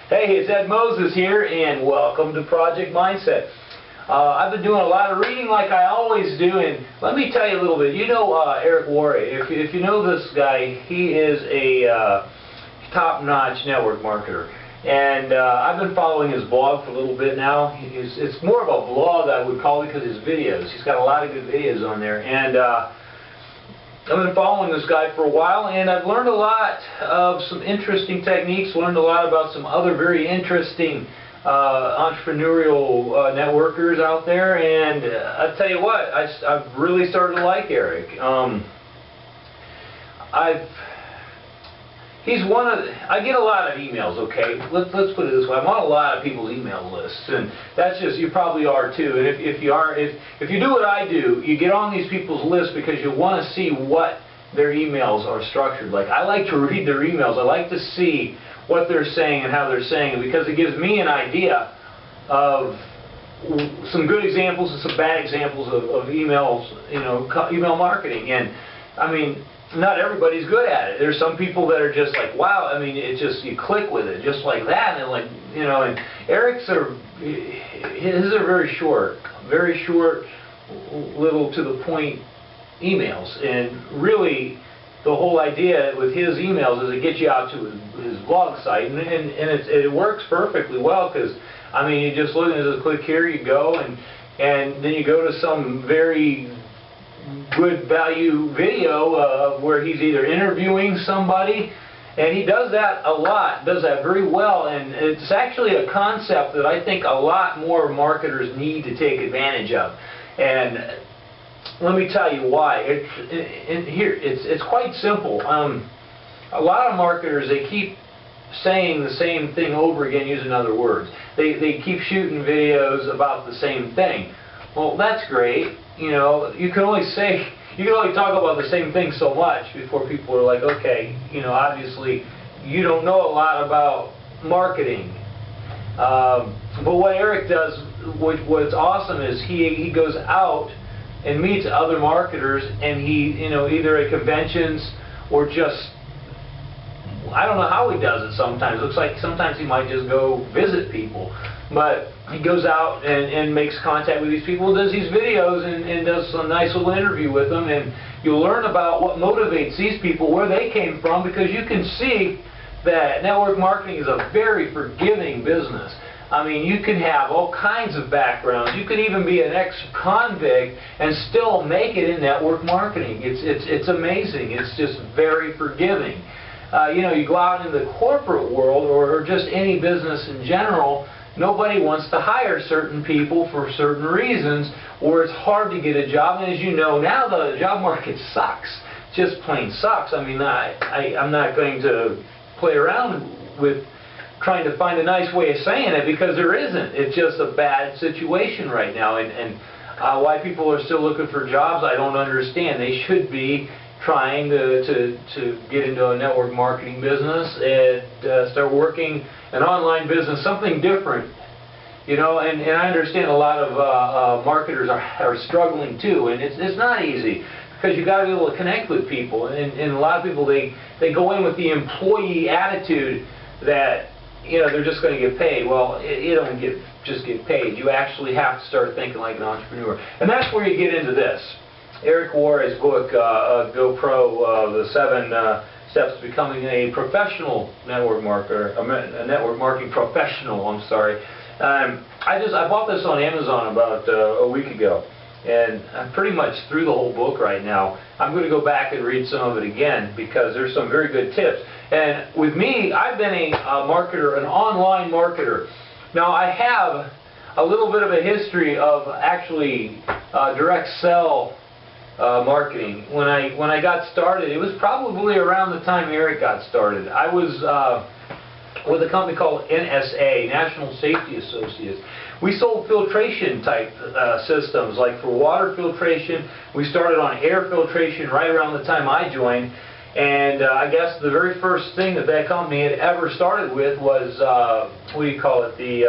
Hey, it's Ed Moses here, and welcome to Project Mindset. I've been doing a lot of reading like I always do, and let me tell you a little bit. You know Eric Worre. If you know this guy, he is a top-notch network marketer. And I've been following his blog for a little bit now. It's more of a blog, I would call it, because his videos. He's got a lot of good videos on there. And I've been following this guy for a while, and I've learned a lot of some interesting techniques, learned a lot about some other very interesting entrepreneurial networkers out there, and I'll tell you what, I've really started to like Eric. I get a lot of emails, okay? Let's put it this way. I'm on a lot of people's email lists, and that's just, you probably are too. And if you do what I do, you get on these people's lists because you want to see what their emails are structured like. I like to read their emails. I like to see what they're saying and how they're saying it, because it gives me an idea of some good examples and some bad examples of emails, email marketing. And I mean, not everybody's good at it. There's some people that are just like, wow, I mean, it just, you click with it just like that, and like, and Eric's his are very short, little to the point emails. And really, the whole idea with his emails is it gets you out to his blog site, and it works perfectly well, because I mean, you just look and just click here, you go, and then you go to some very good value video where he's either interviewing somebody, and he does that a lot, does that very well, and it's actually a concept that I think a lot more marketers need to take advantage of. And let me tell you why. It's quite simple. A lot of marketers, they keep saying the same thing over again using other words. They keep shooting videos about the same thing. Well, that's great. You can only talk about the same thing so much before people are like, okay, obviously you don't know a lot about marketing. But what Eric does, what's awesome, is he goes out and meets other marketers, and he, either at conventions or just, I don't know how he does it sometimes. Looks like sometimes he might just go visit people. But he goes out and makes contact with these people, does these videos, and does a nice little interview with them, and you'll learn about what motivates these people, where they came from, because you can see that network marketing is a very forgiving business. I mean, you can have all kinds of backgrounds. You could even be an ex-convict and still make it in network marketing. It's amazing. It's just very forgiving. You go out into the corporate world, or just any business in general, nobody wants to hire certain people for certain reasons, or it's hard to get a job. And as you know, now the job market sucks. Just plain sucks. I mean, I'm not going to play around with trying to find a nice way of saying it, because there isn't. It's just a bad situation right now. And why people are still looking for jobs, I don't understand. They should be trying to get into a network marketing business and start working an online business, something different. And I understand a lot of marketers are struggling too, and it's not easy, because you got to be able to connect with people, and a lot of people, they go in with the employee attitude that they're just going to get paid. Well, you don't just get paid. You actually have to start thinking like an entrepreneur, and that's where you get into this. Eric Worre's book, Go Pro, the 7 steps to becoming a professional network marketer, a network marketing professional. I'm sorry. I bought this on Amazon about a week ago, and I'm pretty much through the whole book right now. I'm going to go back and read some of it again, because there's some very good tips. And with me, I've been a marketer, an online marketer. Now, I have a little bit of a history of actually direct sell marketing. When I got started, it was probably around the time Eric got started. I was with a company called NSA, National Safety Associates. We sold filtration type systems, like for water filtration. We started on air filtration right around the time I joined. And I guess the very first thing that company had ever started with was, what do you call it, the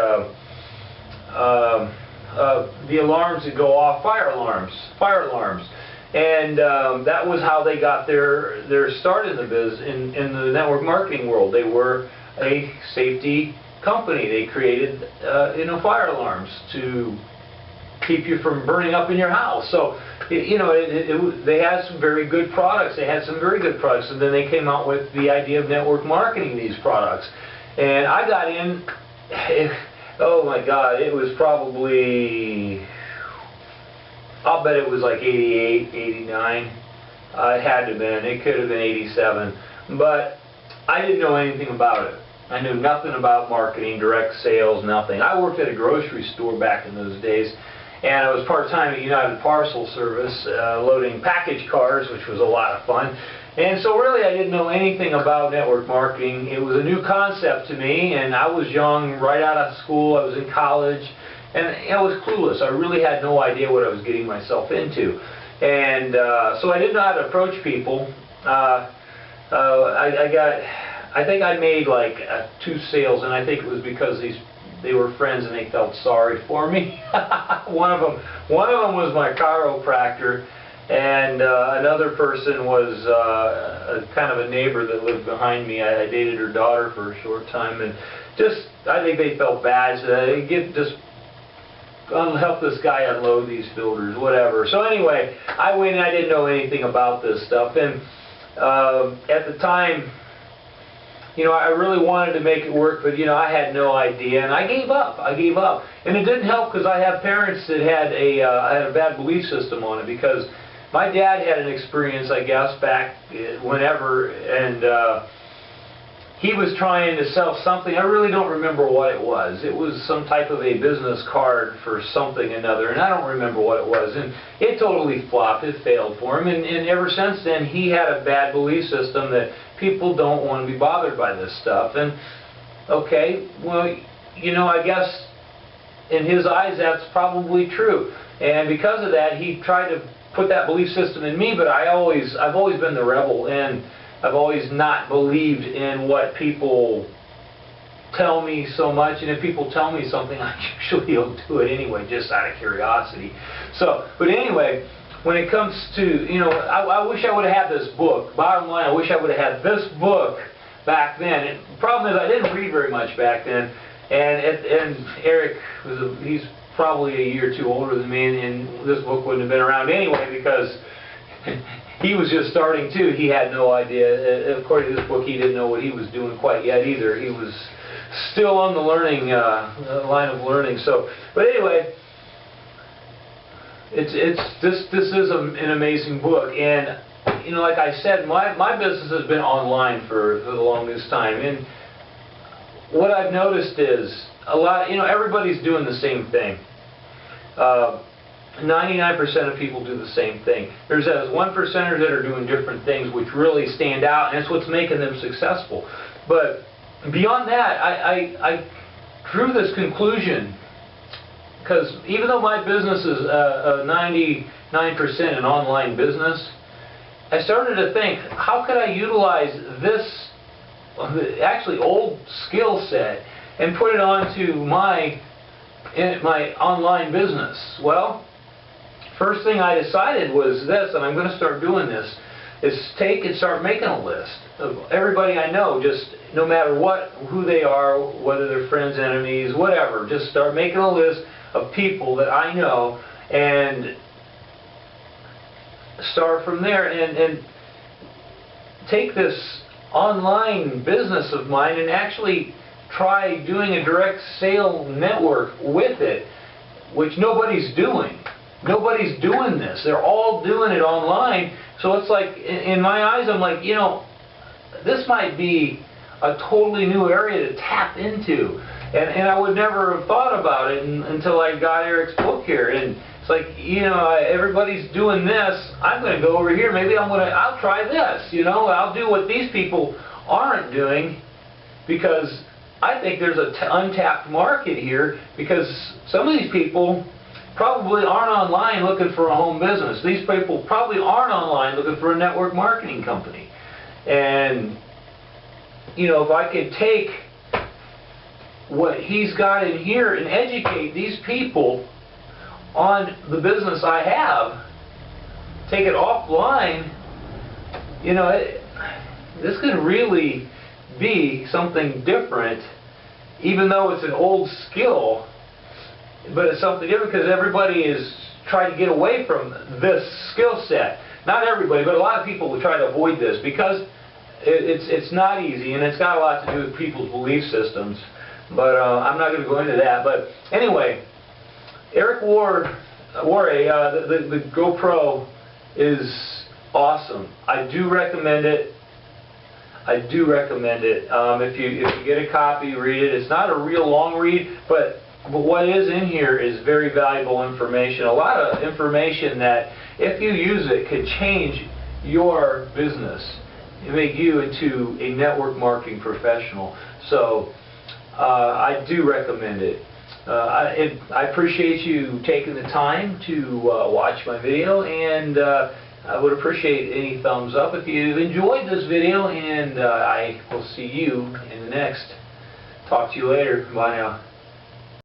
alarms that go off, fire alarms. And that was how they got their start in the network marketing world. They were a safety company. They created, fire alarms to keep you from burning up in your house. So, they had some very good products. They had some very good products, and then they came out with the idea of network marketing these products. And I got in, oh my God, it was probably, I'll bet it was like 88, 89. It had to have been. It could have been 87. But I didn't know anything about it. I knew nothing about marketing, direct sales, nothing. I worked at a grocery store back in those days, and I was part-time at United Parcel Service, loading package cars, which was a lot of fun. And so really I didn't know anything about network marketing. It was a new concept to me, and I was young, right out of school. I was in college, and I was clueless. I really had no idea what I was getting myself into. And so I didn't know how to approach people. I think I made like 2 sales, and I think it was because they were friends and they felt sorry for me. One of them was my chiropractor, and another person was kind of a neighbor that lived behind me. I dated her daughter for a short time, and I think they felt bad. So help this guy unload these filters, whatever. So anyway, I went and I didn't know anything about this stuff, and at the time, I really wanted to make it work, but I had no idea, and I gave up. And it didn't help because I have parents that had a bad belief system on it, because my dad had an experience, I guess, back whenever, and he was trying to sell something. I really don't remember what it was. It was some type of a business card for something or another, and I don't remember what it was. And it totally flopped. It failed for him. And ever since then, he had a bad belief system that people don't want to be bothered by this stuff. And, okay, well, I guess in his eyes that's probably true. And because of that, he tried to put that belief system in me, but I've always been the rebel, and I've always not believed in what people tell me so much, and if people tell me something, I usually don't do it anyway, just out of curiosity. So, but anyway, when it comes to, I wish I would have had this book. Bottom line, I wish I would have had this book back then. And the problem is I didn't read very much back then, and Eric he's probably a year or two older than me, and this book wouldn't have been around anyway, because he was just starting too. He had no idea. According to this book, he didn't know what he was doing quite yet either. He was still on the learning line of learning. So, but anyway, this is an amazing book, and like I said, my business has been online for the longest time, and what I've noticed is a lot. Everybody's doing the same thing. 99% of people do the same thing. There's those 1%ers that are doing different things which really stand out, and that's what's making them successful. But beyond that, I drew this conclusion, because even though my business is 99% an online business, I started to think, how could I utilize this actually old skill set and put it onto my online business? Well, first thing I decided was this, and I'm going to start doing this, is take and start making a list of everybody I know, just no matter who they are, whether they're friends, enemies, whatever. Just start making a list of people that I know and start from there, and take this online business of mine and actually try doing a direct sale network with it, which nobody's doing. Nobody's doing this. They're all doing it online. So it's like, in my eyes, I'm like, this might be a totally new area to tap into. And I would never have thought about it until I got Eric's book here. And it's like, everybody's doing this. I'm going to go over here. Maybe I'll try this. I'll do what these people aren't doing, because I think there's an untapped market here, because some of these people probably aren't online looking for a home business. These people probably aren't online looking for a network marketing company. And, if I could take what he's got in here and educate these people on the business I have, take it offline, this could really be something different even though it's an old skill, but it's something different because everybody is trying to get away from this skill set. Not everybody, but a lot of people will try to avoid this because it's not easy, and it's got a lot to do with people's belief systems. But I'm not going to go into that. But anyway, Eric Worre, the Go Pro is awesome. I do recommend it. I do recommend it. If you get a copy, read it. It's not a real long read, but what is in here is very valuable information. A lot of information that, if you use it, could change your business and make you into a network marketing professional. So I do recommend it. I appreciate you taking the time to watch my video, and I would appreciate any thumbs up if you enjoyed this video, and I will see you in the next. Talk to you later. Bye now.